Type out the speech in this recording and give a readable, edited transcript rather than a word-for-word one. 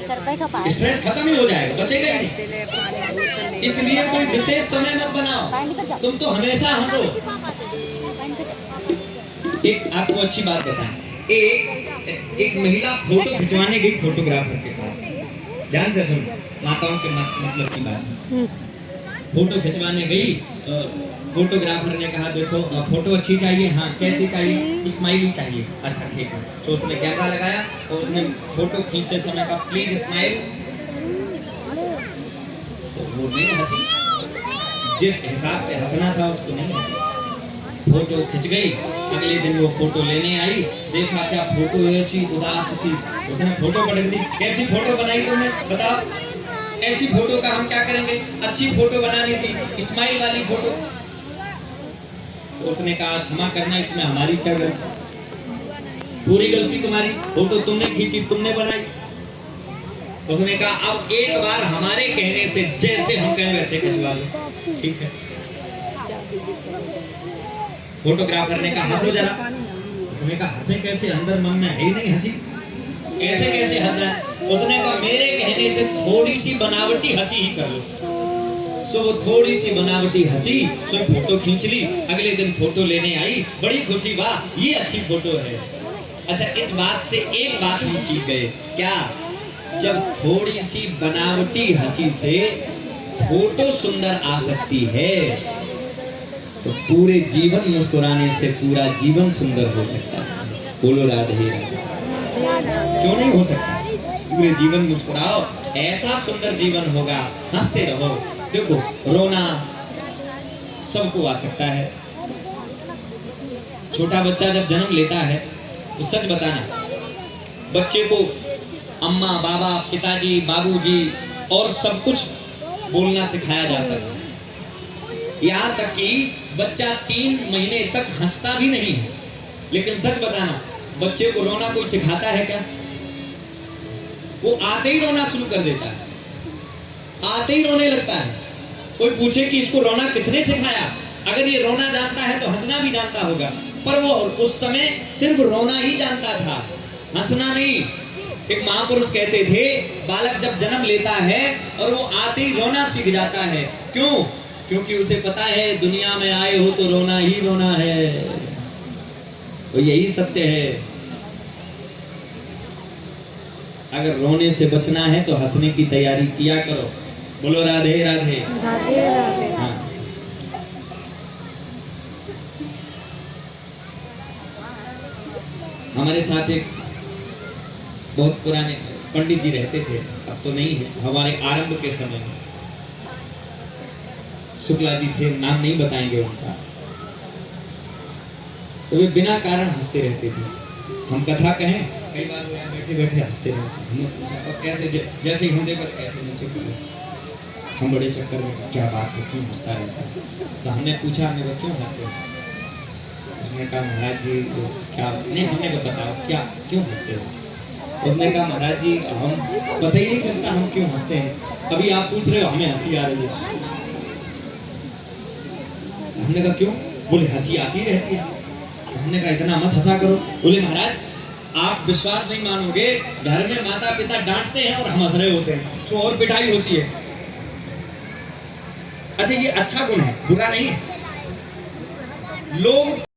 Stress खत्म ही हो जाएगा, बचेगा ही नहीं। इसलिए कोई विशेष समय मत बनाओ, तुम तो हमेशा हंसो। एक आपको अच्छी बात बताएं, एक महिला फोटो खिंचवाने गई फोटोग्राफर के पास। ध्यान से सुनो, माताओं के मतलब की बात। फोटो खिंचवाने गई, फोटोग्राफर ने कहा देखो फोटो अच्छी चाहिए, हाँ कैसी चाहिए, स्माइली चाहिए, अच्छा ठीक है। तो उसने कैमरा लगाया और उसने फोटो खींचते समय कहा प्लीज स्माइल। तो वो नहीं हंसी, जिस हिसाब से हंसना था उसको नहीं हंसी। फोटो खिंच गई, अगले दिन वो फोटो लेने आई, देखा क्या फोटो ऐसी उदास सी। उसने फोटो पलट दी, कैसी फोटो बनाई तुमने बताओ, ऐसी फोटो का हम क्या करेंगे, अच्छी फोटो बनानी थी, स्माइल वाली फोटो। उसने कहा क्षमा करना, इसमें हमारी क्या गलती, पूरी गलती तुम्हारी, फोटो तुमने खींची, तुमने बनाई। उसने कहा अब एक बार हमारे कहने से जैसे हम कहें वैसे खिंचवा लो, ठीक है। फोटोग्राफर ने कहा हंसो जरा। उसने कहा हंसे कैसे, अंदर मन में है ही नहीं हंसी, कैसे कैसे हंस रहा है। उसने कहा मेरे कहने से थोड़ी सी बनावटी हंसी ही कर लो। सो वो थोड़ी सी बनावटी हंसी, सो फोटो खींच ली। अगले दिन फोटो लेने आई, बड़ी खुशी, वाह ये अच्छी फोटो है। अच्छा, इस बात से एक बात हम सीख गए, क्या, जब थोड़ी सी बनावटी हंसी से फोटो सुंदर आ सकती है तो पूरे जीवन मुस्कुराने से पूरा जीवन सुंदर हो सकता है। बोलो राधे राधे। क्यों नहीं हो सकता, पूरे जीवन मुस्कुराओ, ऐसा सुंदर जीवन होगा, हंसते रहो। देखो रोना सबको आ सकता है। छोटा बच्चा जब जन्म लेता है तो सच बताना, बच्चे को अम्मा बाबा पिताजी बाबूजी और सब कुछ बोलना सिखाया जाता है। यहाँ तक कि बच्चा 3 महीने तक हंसता भी नहीं है, लेकिन सच बताना बच्चे को रोना कोई सिखाता है क्या? वो आते ही रोना शुरू कर देता है, आते ही रोने लगता है। कोई पूछे कि इसको रोना किसने सिखाया, अगर ये रोना जानता है तो हंसना भी जानता होगा, पर वो उस समय सिर्फ रोना ही जानता था, हंसना नहीं। एक महापुरुष कहते थे बालक जब जन्म लेता है और वो आते ही रोना सीख जाता है। क्यों? क्योंकि उसे पता है दुनिया में आए हो तो रोना ही रोना है, तो यही सत्य है। अगर रोने से बचना है तो हंसने की तैयारी किया करो। बोलो राधे राधे राधे राधे। हाँ, हमारे साथ एक बहुत पुराने पंडित जी रहते थे, अब तो नहीं है, हमारे आरंभ के समय में शुक्ला जी थे, नाम नहीं बताएंगे उनका। तो वे बिना कारण हंसते रहते थे। हम कथा कहें, कई बार वो बैठे बैठे हंसते रहते। हमने पूछा और कैसे, जैसे ही हम देखकर ऐसे नीचे करें, हम बड़े चक्कर में, क्या बात है क्यों हंसता रहता है? तो हमने पूछा मेरे क्यों हंसते हैं? उसने कहा महाराज जी तो क्या नहीं, हमने कहा बताओ क्या क्यों हंसते हो? उसने कहा महाराज जी हम पता ही नहीं करता हम क्यों हंसते हैं, अभी आप पूछ रहे हो हमें हंसी आ रही है। हमने कहा क्यों? बोले हंसी आती रहती है। हमने कहा इतना मत हंसा करो। बोले महाराज आप विश्वास नहीं मानोगे, घर में माता पिता डांटते हैं और हम हंस रहे होते हैं तो और पिटाई होती है। अच्छा ये अच्छा गुण है, बुरा नहीं है। लोग